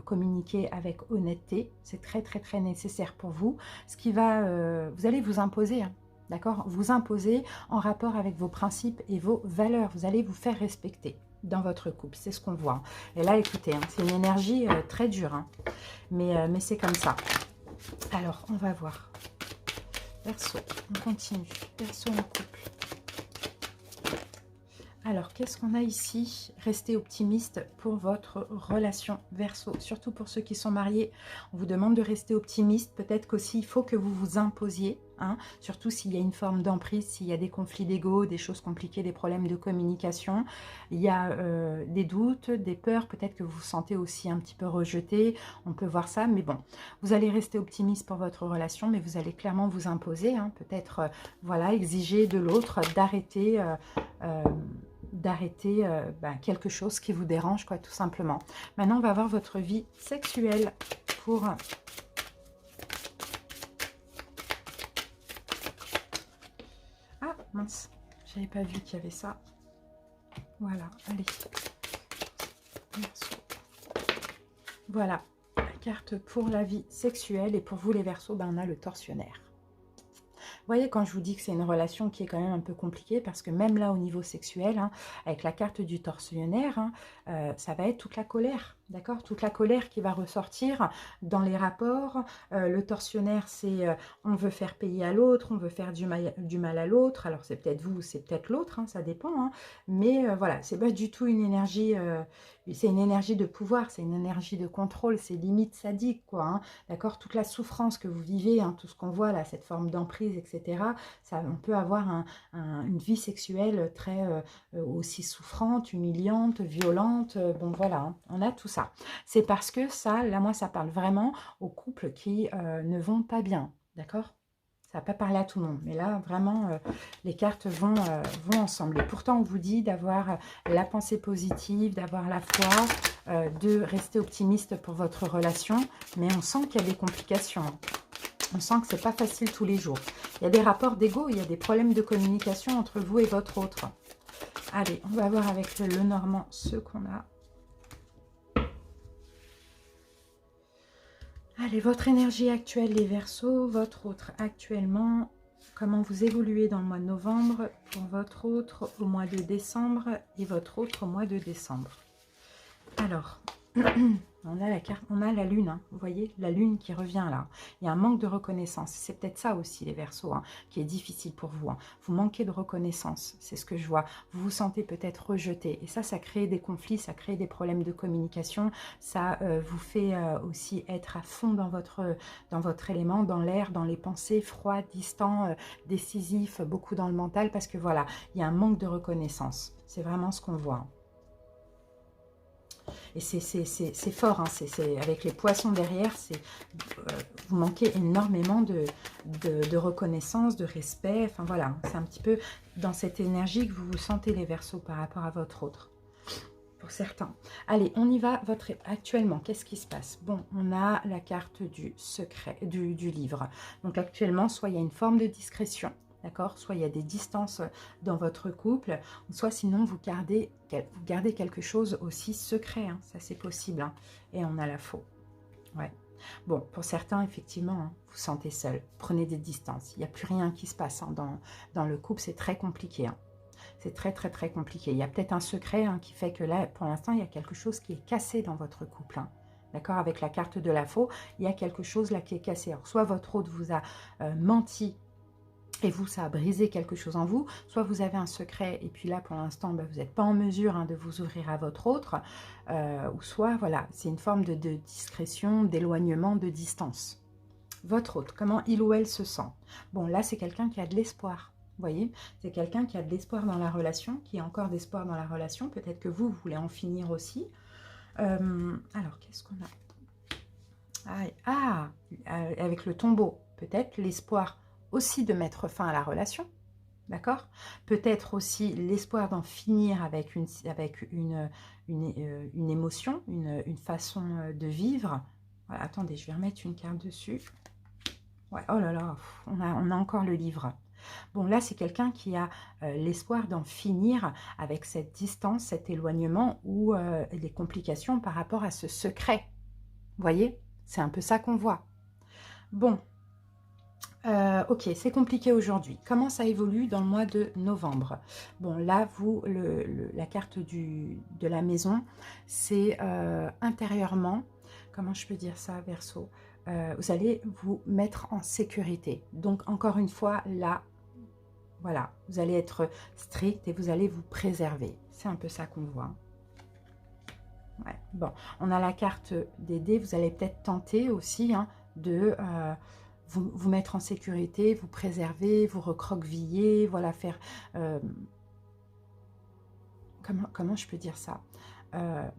communiquer avec honnêteté, c'est très nécessaire pour vous, ce qui va, vous allez vous imposer, hein. D'accord, vous imposer en rapport avec vos principes et vos valeurs. Vous allez vous faire respecter dans votre couple. C'est ce qu'on voit. Et là, écoutez, hein, c'est une énergie très dure. Hein, mais c'est comme ça. Alors, on va voir. Verseau, on continue. Verseau en couple. Alors, qu'est-ce qu'on a ici? Restez optimiste pour votre relation Verseau. Surtout pour ceux qui sont mariés. On vous demande de rester optimiste. Peut-être qu'aussi, il faut que vous vous imposiez. Hein, surtout s'il y a une forme d'emprise, s'il y a des conflits d'ego, des choses compliquées, des problèmes de communication. Il y a des doutes, des peurs. Peut-être que vous vous sentez aussi un petit peu rejeté. On peut voir ça. Mais bon, vous allez rester optimiste pour votre relation. Mais vous allez clairement vous imposer. Hein, peut-être, voilà, exiger de l'autre d'arrêter... quelque chose qui vous dérange, quoi, tout simplement. Maintenant, on va voir votre vie sexuelle pour... Ah, mince, j'avais pas vu qu'il y avait ça. Voilà, allez. Voilà, la carte pour la vie sexuelle. Et pour vous, les Verseaux, ben, on a le tortionnaire. Vous voyez, quand je vous dis que c'est une relation qui est quand même un peu compliquée, parce que même là, au niveau sexuel, hein, avec la carte du tortionnaire, hein, ça va être toute la colère, d'accord? Toute la colère qui va ressortir dans les rapports. Le tortionnaire, c'est on veut faire payer à l'autre, on veut faire du mal à l'autre. Alors, c'est peut-être vous, c'est peut-être l'autre, hein, ça dépend. Hein, mais voilà, c'est pas du tout une énergie... c'est une énergie de pouvoir, c'est une énergie de contrôle, c'est limite sadique, quoi. Hein, d'accord? Toute la souffrance que vous vivez, hein, tout ce qu'on voit là, cette forme d'emprise, etc. Ça, on peut avoir une vie sexuelle très aussi souffrante, humiliante, violente. Bon, voilà, hein, on a tout ça. C'est parce que ça, là, moi, ça parle vraiment aux couples qui ne vont pas bien, d'accord? Ça va pas parler à tout le monde, mais là, vraiment, les cartes vont ensemble. Et pourtant, on vous dit d'avoir la pensée positive, d'avoir la foi, de rester optimiste pour votre relation, mais on sent qu'il y a des complications. On sent que c'est pas facile tous les jours. Il y a des rapports d'ego, il y a des problèmes de communication entre vous et votre autre. Allez, on va voir avec le Normand ce qu'on a. Allez, votre énergie actuelle, les Verseaux, votre autre actuellement, comment vous évoluez dans le mois de novembre, pour votre autre au mois de décembre et votre autre au mois de décembre. Alors, on a la carte, on a la lune, hein, vous voyez, la lune qui revient là. Il y a un manque de reconnaissance. C'est peut-être ça aussi, les Verseaux, hein, qui est difficile pour vous. Hein. Vous manquez de reconnaissance, c'est ce que je vois. Vous vous sentez peut-être rejeté. Et ça crée des conflits, ça crée des problèmes de communication. Ça vous fait aussi être à fond dans votre élément, dans l'air, dans les pensées, froid, distant, décisif, beaucoup dans le mental. Parce que voilà, il y a un manque de reconnaissance. C'est vraiment ce qu'on voit. Et c'est fort, hein, c'est avec les poissons derrière, vous manquez énormément de reconnaissance, de respect. Enfin voilà, c'est un petit peu dans cette énergie que vous vous sentez, les Verseaux, par rapport à votre autre. pour certains. Allez, on y va. Actuellement, qu'est-ce qui se passe? Bon, on a la carte du secret, du livre. Donc actuellement, soit il y a une forme de discrétion, d'accord? Soit il y a des distances dans votre couple, soit sinon vous gardez quelque chose aussi secret, hein. Ça c'est possible, hein. Et on a la faux. Ouais. Bon, pour certains, effectivement, hein, vous sentez seul. Prenez des distances. Il n'y a plus rien qui se passe, hein, dans le couple. C'est très compliqué, hein. C'est très, très, très compliqué. Il y a peut-être un secret, hein, qui fait que là, pour l'instant, il y a quelque chose qui est cassé dans votre couple, hein. D'accord? Avec la carte de la faux, il y a quelque chose là qui est cassé. Alors, soit votre autre vous a menti et vous, ça a brisé quelque chose en vous, soit vous avez un secret et puis là, pour l'instant, ben, vous n'êtes pas en mesure, hein, de vous ouvrir à votre autre, ou soit, voilà, c'est une forme de discrétion, d'éloignement, de distance. Votre autre, comment il ou elle se sent? Bon, là, c'est quelqu'un qui a de l'espoir. Vous voyez, c'est quelqu'un qui a de l'espoir dans la relation, qui a encore d'espoir dans la relation. Peut-être que vous voulez en finir aussi. Alors, qu'est-ce qu'on a? Avec le tombeau, peut-être l'espoir aussi de mettre fin à la relation. D'accord? Peut-être aussi l'espoir d'en finir avec une émotion, une façon de vivre. Voilà, attendez, je vais remettre une carte dessus. Ouais, oh là là, on a encore le livre. Bon, là, c'est quelqu'un qui a l'espoir d'en finir avec cette distance, cet éloignement ou les complications par rapport à ce secret. Vous voyez? C'est un peu ça qu'on voit. Bon, ok, c'est compliqué aujourd'hui. Comment ça évolue dans le mois de novembre? Bon, là, vous, la carte de la maison, c'est intérieurement, comment je peux dire ça, Verseau? Vous allez vous mettre en sécurité. Donc, encore une fois, là, voilà, vous allez être strict et vous allez vous préserver. C'est un peu ça qu'on voit. Ouais. Bon, on a la carte des dés. Vous allez peut-être tenter aussi, hein, de vous mettre en sécurité, vous préserver, vous recroqueviller, voilà, faire... comment je peux dire ça?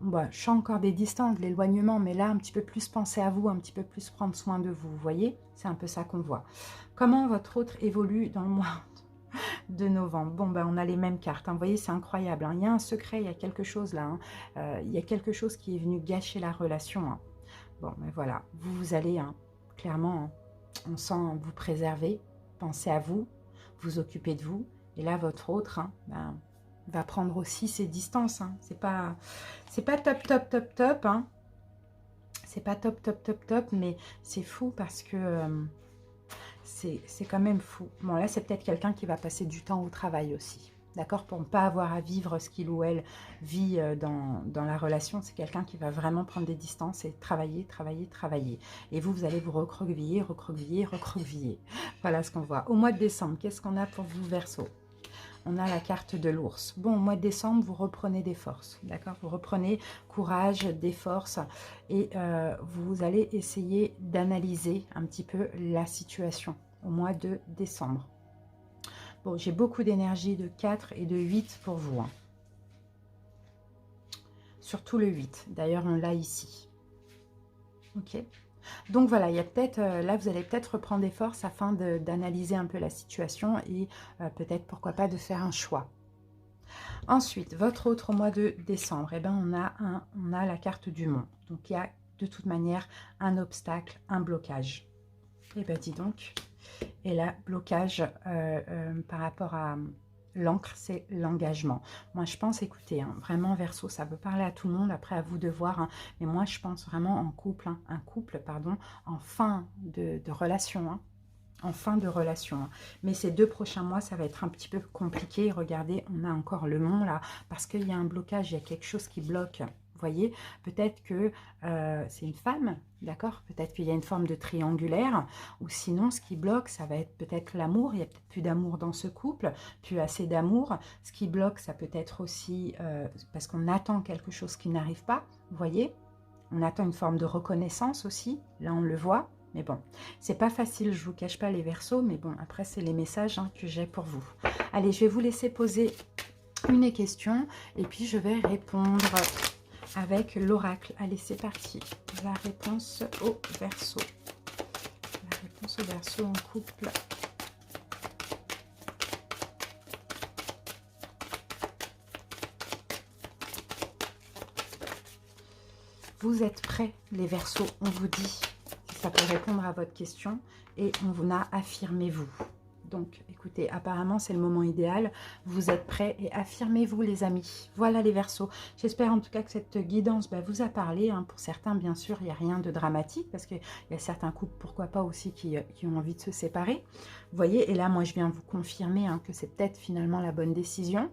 Bon, je sens encore des distances, de l'éloignement, mais là, un petit peu plus penser à vous, un petit peu plus prendre soin de vous, vous voyez? C'est un peu ça qu'on voit. Comment votre autre évolue dans le mois de novembre? Bon, ben, on a les mêmes cartes, hein. Vous voyez, c'est incroyable, hein. Il y a un secret, il y a quelque chose là, hein. Il y a quelque chose qui est venu gâcher la relation, hein. Bon, mais voilà, vous allez, hein, clairement, hein, on sent vous préserver, pensez à vous, vous occuper de vous, et là, votre autre, hein, ben, va prendre aussi ses distances, hein. C'est pas top, top, top, top, hein. C'est pas top, top, top, top, mais c'est fou parce que c'est quand même fou. Bon, là, c'est peut-être quelqu'un qui va passer du temps au travail aussi, d'accord? Pour ne pas avoir à vivre ce qu'il ou elle vit dans la relation. C'est quelqu'un qui va vraiment prendre des distances et travailler, travailler, travailler. Et vous allez vous recroqueviller, recroqueviller, recroqueviller. Voilà ce qu'on voit. Au mois de décembre, qu'est-ce qu'on a pour vous, Verseau? On a la carte de l'ours. Bon, au mois de décembre, vous reprenez des forces, d'accord? Vous reprenez courage, des forces et vous allez essayer d'analyser un petit peu la situation au mois de décembre. Bon, j'ai beaucoup d'énergie de 4 et de 8 pour vous, hein. Surtout le 8. D'ailleurs, on l'a ici. Ok. Donc voilà, il y a peut-être, là vous allez peut-être reprendre des forces afin d'analyser un peu la situation et peut-être pourquoi pas de faire un choix. Ensuite, votre autre mois de décembre, eh ben, on a la carte du monde. Donc il y a de toute manière un obstacle, un blocage. Et bien dis donc, et là, blocage par rapport à... L'encre, c'est l'engagement. Moi, je pense, écoutez, hein, vraiment, Verseau, ça peut parler à tout le monde, après à vous de voir, hein, mais moi, je pense vraiment en couple, hein, un couple, pardon, en fin de relation, hein, en fin de relation. Hein. Mais ces 2 prochains mois, ça va être un petit peu compliqué. Regardez, on a encore le mont, là, parce qu'il y a un blocage, il y a quelque chose qui bloque. Vous voyez, peut-être que c'est une femme, d'accord? Peut-être qu'il y a une forme de triangulaire, ou sinon, ce qui bloque, ça va être peut-être l'amour. Il n'y a peut-être plus d'amour dans ce couple, plus assez d'amour. Ce qui bloque, ça peut être aussi parce qu'on attend quelque chose qui n'arrive pas, vous voyez? On attend une forme de reconnaissance aussi, là on le voit. Mais bon, c'est pas facile, je vous cache pas les Verseaux, mais bon, après, c'est les messages, hein, que j'ai pour vous. Allez, je vais vous laisser poser une question, et puis je vais répondre avec l'oracle. Allez, c'est parti. La réponse au Verseau. La réponse au Verseau en couple. Vous êtes prêts, les Verseaux, on vous dit, si ça peut répondre à votre question, et on vous a affirmez-vous. Donc, écoutez, apparemment, c'est le moment idéal. Vous êtes prêts et affirmez-vous, les amis. Voilà, les Verseaux. J'espère en tout cas que cette guidance vous a parlé. Hein. Pour certains, bien sûr, il n'y a rien de dramatique parce qu'il y a certains couples, pourquoi pas aussi, qui ont envie de se séparer. Vous voyez, et là, moi, je viens vous confirmer hein, que c'est peut-être finalement la bonne décision.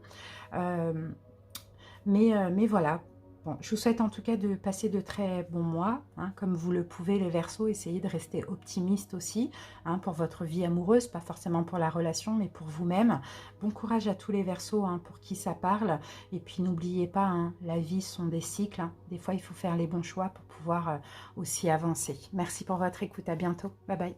Mais voilà. Bon, je vous souhaite en tout cas de passer de très bons mois, hein, comme vous le pouvez les Verseaux, essayez de rester optimiste aussi, hein, pour votre vie amoureuse, pas forcément pour la relation, mais pour vous-même. Bon courage à tous les Verseaux hein, pour qui ça parle, et puis n'oubliez pas, hein, la vie sont des cycles, hein. Des fois il faut faire les bons choix pour pouvoir aussi avancer. Merci pour votre écoute, à bientôt, bye bye.